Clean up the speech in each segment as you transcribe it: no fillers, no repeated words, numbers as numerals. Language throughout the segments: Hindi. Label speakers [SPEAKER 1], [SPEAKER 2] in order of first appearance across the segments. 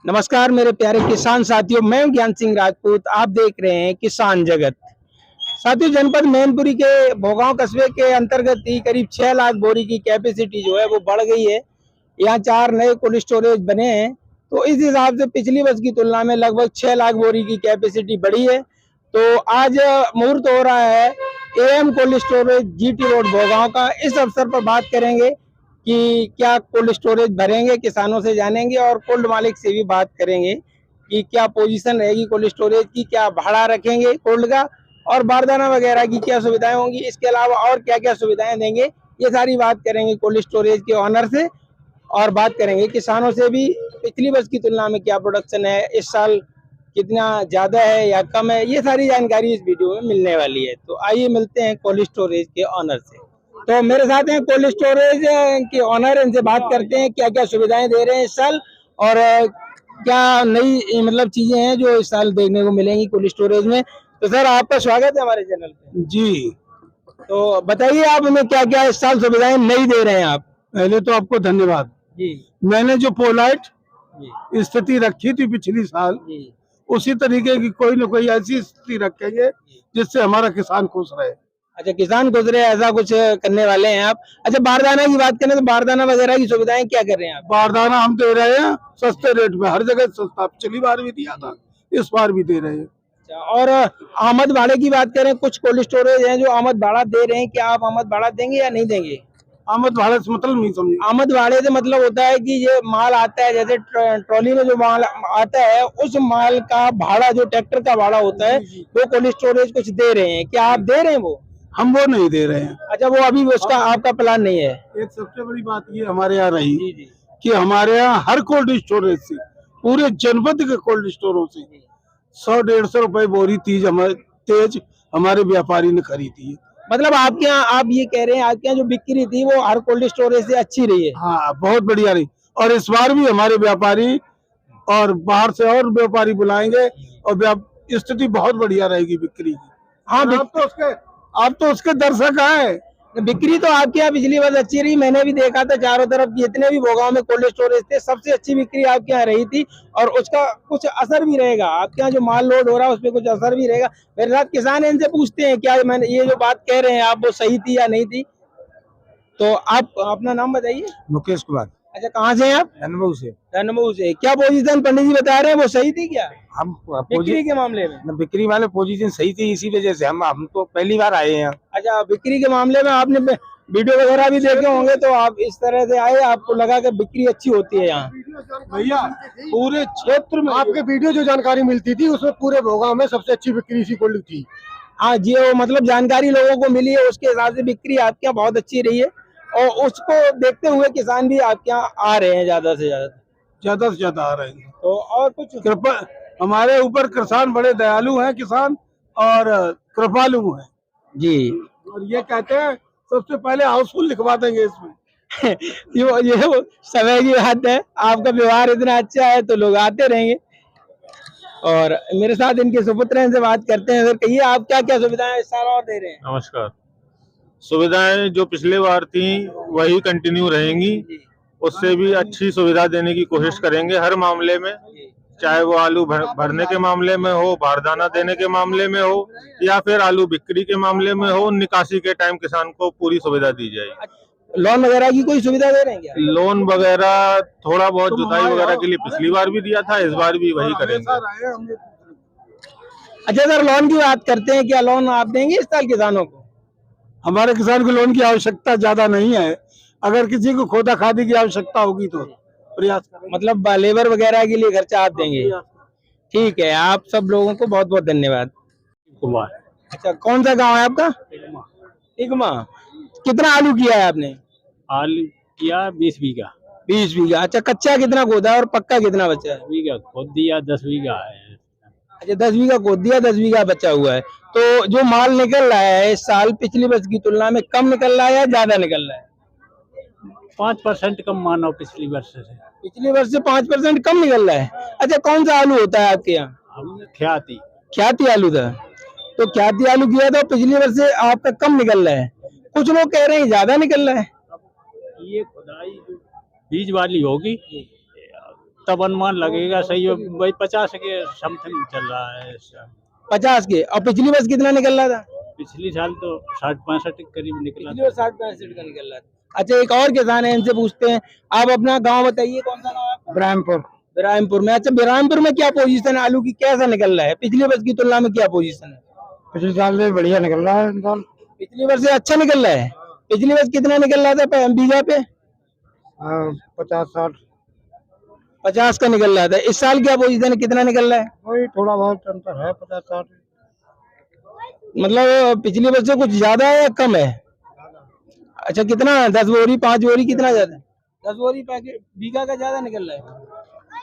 [SPEAKER 1] नमस्कार मेरे प्यारे किसान साथियों, मैं हूं ज्ञान सिंह राजपूत। आप देख रहे हैं किसान जगत। साथियों, जनपद मैनपुरी के भोगांव कस्बे के अंतर्गत ही करीब 6 लाख बोरी की कैपेसिटी जो है वो बढ़ गई है। यहाँ 4 नए कोल्ड स्टोरेज बने हैं, तो इस हिसाब से पिछली वर्ष की तुलना में लगभग 6 लाख बोरी की कैपेसिटी बढ़ी है। तो आज मुहूर्त हो रहा है am cold storage GT road Bhogaon का। इस अवसर पर बात करेंगे कि क्या कोल्ड स्टोरेज भरेंगे, किसानों से जानेंगे और कोल्ड मालिक से भी बात करेंगे कि क्या पोजीशन रहेगी कोल्ड स्टोरेज की, क्या भाड़ा रखेंगे कोल्ड का और बारदाना वगैरह की क्या सुविधाएं होंगी, इसके अलावा और क्या क्या सुविधाएं देंगे। ये सारी बात करेंगे कोल्ड स्टोरेज के ऑनर से और बात करेंगे किसानों से भी। पिछली वर्ष की तुलना में क्या प्रोडक्शन है, इस साल कितना ज्यादा है या कम है, ये सारी जानकारी इस वीडियो में मिलने वाली है। तो आइए मिलते हैं कोल्ड स्टोरेज के ऑनर से। तो मेरे साथ हैं कोल्ड स्टोरेज के ऑनर, इनसे बात करते हैं क्या क्या सुविधाएं दे रहे हैं इस साल और क्या नई मतलब चीजें हैं जो इस साल देखने को मिलेंगी कोल्ड स्टोरेज में। तो सर, आपका स्वागत है हमारे चैनल पे जी। तो बताइए आप हमें क्या क्या इस साल सुविधाएं नई दे रहे हैं आप।
[SPEAKER 2] पहले तो आपको धन्यवाद
[SPEAKER 1] जी।
[SPEAKER 2] मैंने जो पोलाइट स्थिति रखी थी पिछली साल
[SPEAKER 1] जी।
[SPEAKER 2] उसी तरीके की कोई न कोई ऐसी स्थिति रखेंगे जिससे हमारा किसान खुश रहे।
[SPEAKER 1] अच्छा, किसान खुश रहे, ऐसा कुछ करने वाले हैं आप। अच्छा, बारदाना की बात करें तो बारदाना वगैरह की सुविधाएं क्या कर रहे हैं आप।
[SPEAKER 2] बारदाना हम दे रहे हैं सस्ते रेट में, हर जगह सस्ता, पिछली बार भी दिया था, इस बार भी दे रहे हैं।
[SPEAKER 1] अच्छा, और आमद भाड़े की बात करें, कुछ कोल्ड स्टोरेज हैं जो आमद भाड़ा दे रहे हैं, क्या आप आमद भाड़ा देंगे या नहीं देंगे।
[SPEAKER 2] आमद भाड़े से मतलब नहीं समझे।
[SPEAKER 1] आमद भाड़े से मतलब होता है कि ये माल आता है, जैसे ट्रॉली में जो माल आता है उस माल का भाड़ा, जो ट्रैक्टर का भाड़ा होता है, वो कोल्ड स्टोरेज कुछ दे रहे हैं, क्या आप दे रहे हैं वो।
[SPEAKER 2] हम वो नहीं दे रहे हैं।
[SPEAKER 1] अच्छा, वो अभी उसका आपका प्लान नहीं है।
[SPEAKER 2] एक सबसे बड़ी बात ये हमारे यहाँ रही कि हमारे यहाँ हर कोल्ड स्टोरेज से, पूरे जनपद के कोल्ड स्टोरों से 100-150 रुपए बोरी तेज हमारे व्यापारी ने खरीदी है।
[SPEAKER 1] मतलब आपके यहाँ आप ये कह रहे हैं आपके यहाँ जो बिक्री थी वो हर कोल्ड स्टोरेज से अच्छी रही है।
[SPEAKER 2] हाँ, बहुत बढ़िया रही। और इस बार भी हमारे व्यापारी और बाहर से और व्यापारी बुलाएंगे और स्थिति बहुत बढ़िया रहेगी बिक्री की। हाँ, आप तो उसके दर्शक हैं।
[SPEAKER 1] बिक्री तो आपके यहाँ पिछली बार अच्छी रही, मैंने भी देखा था चारों तरफ जितने भी भोगांव में कोल्ड स्टोरेज थे सबसे अच्छी बिक्री आपके यहाँ रही थी और उसका कुछ असर भी रहेगा। आपके यहाँ जो माल लोड हो रहा है उस पर कुछ असर भी रहेगा। मेरे साथ किसान इनसे पूछते हैं क्या मैंने ये जो बात कह रहे हैं आप वो सही थी या नहीं थी। तो आप अपना नाम बताइए।
[SPEAKER 2] मुकेश कुमार।
[SPEAKER 1] अच्छा, कहाँ से हैं आप।
[SPEAKER 2] धनमऊ से।
[SPEAKER 1] धनमऊ से। क्या पोजीशन पंडित जी बता रहे हैं वो सही थी क्या
[SPEAKER 2] हम
[SPEAKER 1] बिक्री के मामले में।
[SPEAKER 2] बिक्री वाले पोजीशन सही थी, इसी वजह से हम तो पहली बार आए हैं।
[SPEAKER 1] अच्छा, बिक्री के मामले में आपने वीडियो वगैरह भी देखे होंगे तो आप इस तरह से आए, आपको लगा कि बिक्री अच्छी होती है यहाँ।
[SPEAKER 2] भैया, पूरे क्षेत्र में आपके वीडियो जो जानकारी मिलती थी उसमें पूरे भोगांव में सबसे अच्छी बिक्री इसी कोल्ड थी।
[SPEAKER 1] हाँ जी, वो मतलब जानकारी लोगों को मिली है उसके हिसाब से बिक्री आपके यहाँ बहुत अच्छी रही है और उसको देखते हुए किसान भी आपके यहाँ आ रहे हैं ज्यादा से ज्यादा आ रहे हैं। तो और कुछ
[SPEAKER 2] कृपा, हमारे ऊपर किसान बड़े दयालु हैं किसान और कृपालु हैं
[SPEAKER 1] जी।
[SPEAKER 2] और ये कहते हैं सबसे पहले हाउसफुल लिखवा देंगे इसमें।
[SPEAKER 1] ये वो समय की बात है, आपका व्यवहार इतना अच्छा है तो लोग आते रहेंगे। और मेरे साथ इनके सुपुत्र हैं, इनसे बात करते हैं। सर, कहिए आप क्या क्या सुविधाएं इस साल और दे रहे हैं।
[SPEAKER 3] नमस्कार। सुविधाएं जो पिछले बार थी वही कंटिन्यू रहेंगी, उससे भी अच्छी सुविधा देने की कोशिश करेंगे हर मामले में, चाहे वो आलू भरने के मामले में हो, बारदाना देने के मामले में हो या फिर आलू बिक्री के मामले में हो। निकासी के टाइम किसान को पूरी सुविधा दी जाएगी।
[SPEAKER 1] लोन वगैरह की कोई सुविधा दे रहे हैं क्या।
[SPEAKER 3] लोन वगैरह थोड़ा बहुत जुताई वगैरह के लिए पिछली बार भी दिया था, इस बार भी वही करेंगे।
[SPEAKER 1] अच्छा सर, लोन की बात करते हैं, क्या लोन आप देंगे इस साल किसानों को।
[SPEAKER 2] हमारे किसान को लोन की आवश्यकता ज्यादा नहीं है, अगर किसी को खोदा खादी की आवश्यकता होगी तो प्रयास करेंगे।
[SPEAKER 1] मतलब लेबर वगैरह के लिए खर्चा आप देंगे। ठीक है, आप सब लोगों को बहुत बहुत धन्यवाद।
[SPEAKER 2] कुमार।
[SPEAKER 1] अच्छा, कौन सा गांव है आपका। इगमा। कितना आलू किया है आपने।
[SPEAKER 4] आलू किया 20 बीघा।
[SPEAKER 1] 20 बीघा। अच्छा, कच्चा कितना खोदा है और पक्का कितना बचा है।
[SPEAKER 4] बीघा खोद दिया, 10 बीघा है।
[SPEAKER 1] अच्छा, 10 बीघा खोद दिया, 10 बीघा बचा हुआ है। तो जो माल निकल रहा है इस साल पिछली वर्ष की तुलना में कम निकल रहा है या ज्यादा निकल रहा है।
[SPEAKER 4] 5% कम मानो पिछली वर्ष से।
[SPEAKER 1] पिछले वर्ष से 5% कम निकल रहा है। अच्छा, कौन सा आलू होता है आपके यहाँ।
[SPEAKER 4] हमने ख्याति
[SPEAKER 1] ख्याति आलू था। तो ख्याति आलू किया था, पिछली वर्ष से आपका कम निकल रहा है, कुछ लोग कह रहे हैं ज्यादा निकल रहा है।
[SPEAKER 4] ये खुदाई जो बीज वाली होगी तब अनुमान लगेगा सही है, वही 50 के समथिंग चल रहा है इस साल।
[SPEAKER 1] 50 के, और पिछली वर्ष कितना निकल रहा था?
[SPEAKER 4] पिछली साल तो 60-65 के करीब निकला
[SPEAKER 1] पिछली वर्ष 60-65 का निकल रहा था। अच्छा, एक और किसान है, इनसे पूछते हैं। आप अपना गांव बताइए, कौन सा गांव है आपका?
[SPEAKER 2] ब्राह्मपुर।
[SPEAKER 1] बिरामपुर में। अच्छा, बिरामपुर में क्या पोजीशन है आलू की, कैसा निकल रहा है? पिछली वर्ष की तुलना में क्या पोजीशन है?
[SPEAKER 2] पिछले साल से बढ़िया निकल रहा है इस साल।
[SPEAKER 1] पिछली वर्ष से अच्छा निकल रहा है। पिछली वर्ष कितना निकल रहा था बीघा पे?
[SPEAKER 2] 50-60
[SPEAKER 1] 50 का निकल रहा था। इस साल क्या पोजीशन है, कितना निकल रहा है?
[SPEAKER 2] वही थोड़ा बहुत अंतर है, 50-60।
[SPEAKER 1] मतलब पिछली वर्ष से कुछ ज्यादा है या कम है? अच्छा, कितना? 10 बोरी, 5 बोरी, कितना ज्यादा? 10 बोरी पैकेट बीघा का ज्यादा निकल रहा है।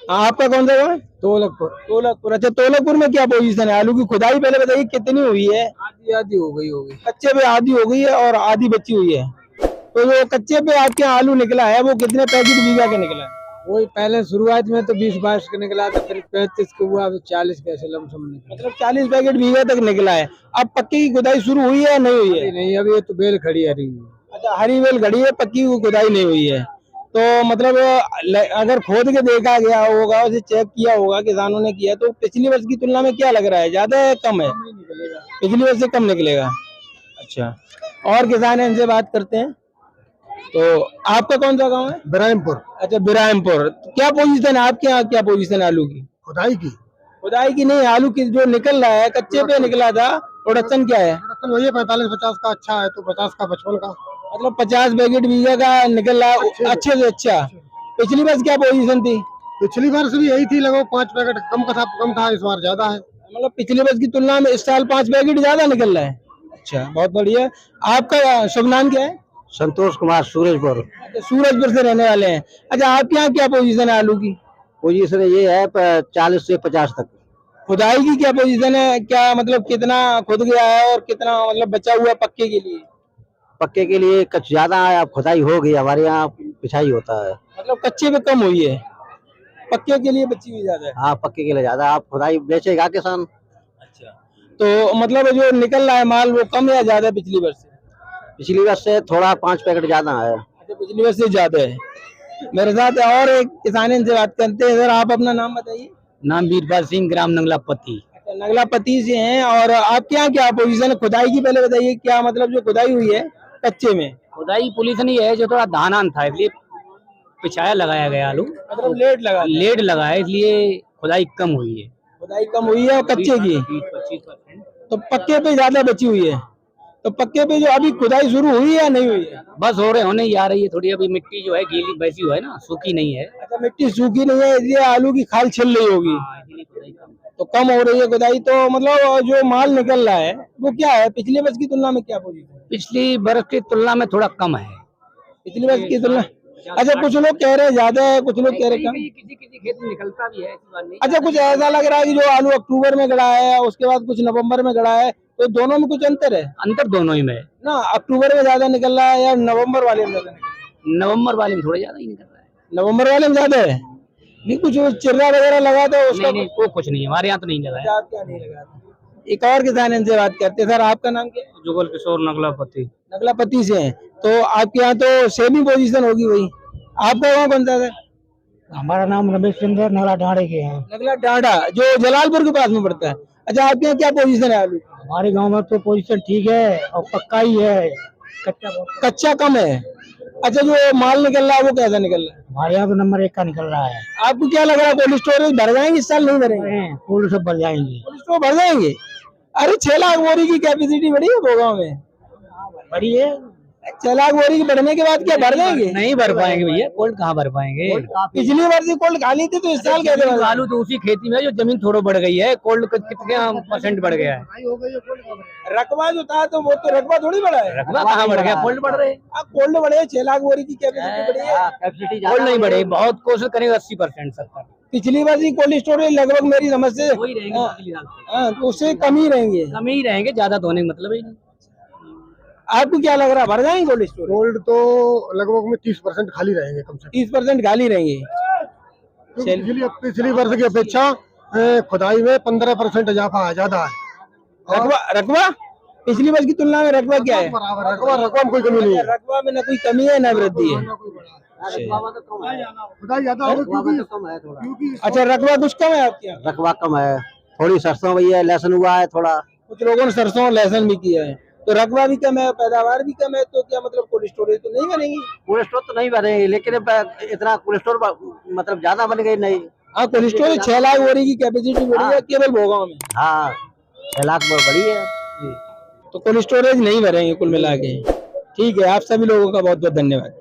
[SPEAKER 1] हाँ, आपका कौन सा गाँव है?
[SPEAKER 2] तोलकपुर।
[SPEAKER 1] तोलकपुर। अच्छा, तोलकपुर में क्या पोजीशन है आलू की? खुदाई पहले बताइए कितनी हुई है?
[SPEAKER 2] आधी आधी हो गई।
[SPEAKER 1] कच्चे पे आधी हो गई है और आधी बची हुई है। तो जो कच्चे पे आपके यहाँ आलू निकला है वो कितने पैकेट बीघा का निकला है?
[SPEAKER 2] वही पहले शुरुआत में तो 20-22 का निकला था, फिर 35 का हुआ, 40 के ऐसे लमसम निकला।
[SPEAKER 1] मतलब 40 पैकेट बीघा तक निकला है। अब पक्की की खुदाई शुरू हुई है या नहीं हुई है?
[SPEAKER 2] नहीं, अभी ये तो बेल खड़ी है।
[SPEAKER 1] अच्छा, हरी बेल खड़ी है, पक्की की खुदाई नहीं हुई है। तो मतलब अगर खोद के देखा गया होगा, उसे चेक किया होगा, किसानों ने किया, तो पिछली वर्ष की तुलना में क्या लग रहा है, ज्यादा है कम है? पिछली वर्ष से कम निकलेगा। अच्छा, और किसान है, इनसे बात करते हैं। तो आपका कौन सा गांव है?
[SPEAKER 2] ब्राह्मपुर।
[SPEAKER 1] अच्छा, बिरामपुर। क्या पोजीशन है आपके यहाँ, क्या पोजीशन है आलू की?
[SPEAKER 2] खुदाई की।
[SPEAKER 1] खुदाई की नहीं, आलू की जो निकल रहा है, कच्चे पे निकला था, प्रोडक्शन क्या है?
[SPEAKER 2] वही 45-50 का अच्छा है, तो 50 का 55 का।
[SPEAKER 1] मतलब 50 पैकेट बीघा का निकल रहा है, अच्छे से अच्छा। पिछली वर्ष क्या पोजीशन थी?
[SPEAKER 2] पिछली वर्ष भी यही थी, लगभग 5 पैकेट कम था, इस बार ज्यादा है।
[SPEAKER 1] मतलब पिछले वर्ष की तुलना में इस साल 5 पैकेट ज्यादा निकल रहा है। अच्छा, बहुत बढ़िया। आपका शुभ नाम क्या है?
[SPEAKER 2] संतोष कुमार, सूरजपुर।
[SPEAKER 1] अच्छा, सूरजपुर से रहने वाले हैं। अच्छा, आपके यहाँ क्या पोजीशन है आलू की?
[SPEAKER 2] पोजीशन ये है 40 से 50 तक।
[SPEAKER 1] खुदाई की क्या पोजीशन है, क्या मतलब कितना खुद गया है और कितना मतलब बचा हुआ है पक्के के लिए?
[SPEAKER 2] पक्के के लिए कुछ ज्यादा है, अब खुदाई हो गई, हमारे यहाँ पिछाई होता है।
[SPEAKER 1] मतलब कच्चे पे कम हुई है, पक्के के लिए बची हुई ज्यादा है।
[SPEAKER 2] हाँ, पक्के के लिए ज्यादा, आप खुदाई बेचेगा किसान।
[SPEAKER 1] अच्छा, तो मतलब जो निकल रहा है माल वो कम या ज्यादा है पिछली वर्ष से?
[SPEAKER 2] पिछली वर्ष से थोड़ा 5 पैकेट ज्यादा है।
[SPEAKER 1] अच्छा, पिछली वर्ष से ज्यादा है। मेरे साथ और एक किसान इनसे बात करते हैं। सर, आप अपना नाम बताइए।
[SPEAKER 4] नाम वीरपाल सिंह, ग्राम नंगलापति।
[SPEAKER 1] अच्छा, नगलापति से हैं। और आपके यहाँ क्या पोजीशन है खुदाई की, पहले बताइए। क्या मतलब जो खुदाई हुई है कच्चे में?
[SPEAKER 4] खुदाई पोजीशन ये है, जो थोड़ा धान था इसलिए पिछाया लगाया गया आलू,
[SPEAKER 1] मतलब लेट लगा
[SPEAKER 4] है, इसलिए खुदाई कम हुई है।
[SPEAKER 1] खुदाई कम हुई है और कच्चे की
[SPEAKER 4] 20-25%।
[SPEAKER 1] तो पक्के पे ज्यादा बची हुई है। तो पक्के पे जो अभी खुदाई शुरू हुई है या नहीं हुई है?
[SPEAKER 4] बस होने ही आ रही है थोड़ी, अभी मिट्टी जो है गीली वैसी है ना, सूखी नहीं है।
[SPEAKER 1] अच्छा, मिट्टी सूखी नहीं है, इसलिए आलू की खाल छिल रही होगी, तो कम हो रही है खुदाई। तो मतलब जो माल निकल रहा है वो क्या है, पिछले वर्ष की तुलना में क्या पोजीशन है?
[SPEAKER 4] पिछली वर्ष की तुलना में थोड़ा कम है।
[SPEAKER 1] पिछले वर्ष की तुलना। अच्छा, कुछ लोग कह रहे हैं ज्यादा है, कुछ लोग कह रहे हैं कम।
[SPEAKER 4] किसी खेत में निकलता भी है, ऐसी बात नहीं।
[SPEAKER 1] अच्छा, कुछ ऐसा लग रहा है कि जो आलू अक्टूबर में गड़ा है, उसके बाद कुछ नवंबर में गड़ा है, तो दोनों में कुछ अंतर है
[SPEAKER 4] अंतर दोनों ही में है।
[SPEAKER 1] ना? अक्टूबर में ज्यादा निकल रहा है या नवंबर वाले में ज्यादा निकल रहा
[SPEAKER 4] नवंबर वाले में थोड़ा ज्यादा ही निकल रहा है।
[SPEAKER 1] है? नवंबर वाले में ज्यादा है। नहीं, कुछ चिर्रा वगैरह लगा तो उसका?
[SPEAKER 4] नहीं, वो कुछ नहीं, हमारे यहाँ तो नहीं लगा है।
[SPEAKER 1] आप क्या नहीं लगा? एक और किसान इनसे बात करते हैं। सर, आपका नाम क्या है?
[SPEAKER 4] जुगल किशोर, नगलापति।
[SPEAKER 1] नगलापति से हैं। तो आपके यहाँ तो सेमी पोजीशन होगी वही। आपका गाँव कौन सा है?
[SPEAKER 2] हमारा नाम रमेश चंद्र, नगला ढाणे के हैं।
[SPEAKER 1] नगला डांडा, जो जलालपुर के पास में पड़ता है। अच्छा, आपके यहाँ क्या पोजीशन है आलू?
[SPEAKER 2] हमारे गांव में तो पोजीशन ठीक है और पक्का ही है,
[SPEAKER 1] कच्चा कम है। अच्छा, जो माल निकल रहा है वो कैसा निकल रहा है?
[SPEAKER 2] हमारे यहाँ तो नंबर 1 का निकल रहा है।
[SPEAKER 1] आपको क्या लग रहा है, कोल्ड स्टोरेज भर जाएंगे इस साल, नहीं भरेंगे?
[SPEAKER 2] फूल सब बढ़ जाएंगे।
[SPEAKER 1] कोल्ड स्टोर भर जाएंगे। अरे 6 लाख बोरी की कैपेसिटी बढ़ी है भोगांव में।
[SPEAKER 2] बड़ी है।
[SPEAKER 1] 6 लाख बोरी के बढ़ने के बाद क्या भर जाएंगे?
[SPEAKER 4] नहीं भर पाएंगे भैया, कोल्ड कहाँ भर पाएंगे।
[SPEAKER 1] पिछली बार से कोल्ड खाली थी, तो इस साल कैसे भर?
[SPEAKER 4] आलू तो उसी खेती में जो जमीन थोड़ा बढ़ गई है, कोल्ड कितने % बढ़ गया है।
[SPEAKER 1] रकबा जो था तो वो तो रकबा थोड़ी बढ़ा है।
[SPEAKER 4] रकबा कहाँ बढ़ गया, कोल्ड बढ़ रहे।
[SPEAKER 1] अब कोल्ड बढ़े, 6 लाख बोरी की कैपेसिटी बढ़ी है।
[SPEAKER 4] कोल्ड नहीं बढ़े, बहुत कोशिश करेंगे 80% 70।
[SPEAKER 1] पिछली बार की कोल्ड स्टोरेज लगभग मेरी समझ से
[SPEAKER 4] वही रहेंगे पिछली साल से।
[SPEAKER 1] हाँ, तो उससे कम ही रहेंगे।
[SPEAKER 4] कम ही रहेंगे, ज्यादा तो होने का मतलब ही नहीं।
[SPEAKER 1] आपको क्या लग रहा है, भर जाएंगे कोल्ड स्टोरेज?
[SPEAKER 2] गोल्ड तो लगभग में 30% खाली रहेंगे, कम से कम
[SPEAKER 1] 30% खाली रहेंगे।
[SPEAKER 2] पिछली वर्ष की अपेक्षा खुदाई में 15% इजाफा है, ज्यादा है।
[SPEAKER 1] रकबा पिछली वर्ष की तुलना में रकबा क्या है?
[SPEAKER 2] रकबा में कोई कमी नहीं है।
[SPEAKER 1] रकबा में न कोई कमी है न वृद्धि है। अच्छा, रकबा कुछ कम है आपके यहाँ?
[SPEAKER 5] रकबा कम है, थोड़ी सरसों भी है, लहसुन हुआ है थोड़ा।
[SPEAKER 1] कुछ लोगों ने सरसों और लहसुन भी किया है, तो रकबा भी कम है, पैदावार भी कम है, तो क्या मतलब कोल्ड स्टोरेज तो नहीं बनेगी?
[SPEAKER 5] कोल्ड स्टोर तो नहीं बनेगी, लेकिन इतना कोल्ड स्टोर मतलब ज्यादा बन गई नहीं।
[SPEAKER 1] हाँ, कोल्ड स्टोरेज 6 लाख बोरी की कैपेसिटी बड़ी है केवल भोगांव में।
[SPEAKER 5] हाँ 6 लाख बड़ी है।
[SPEAKER 1] तो कोल्ड स्टोरेज नहीं भरेंगे कुल मिला के। ठीक है, आप सभी लोगों का बहुत बहुत धन्यवाद।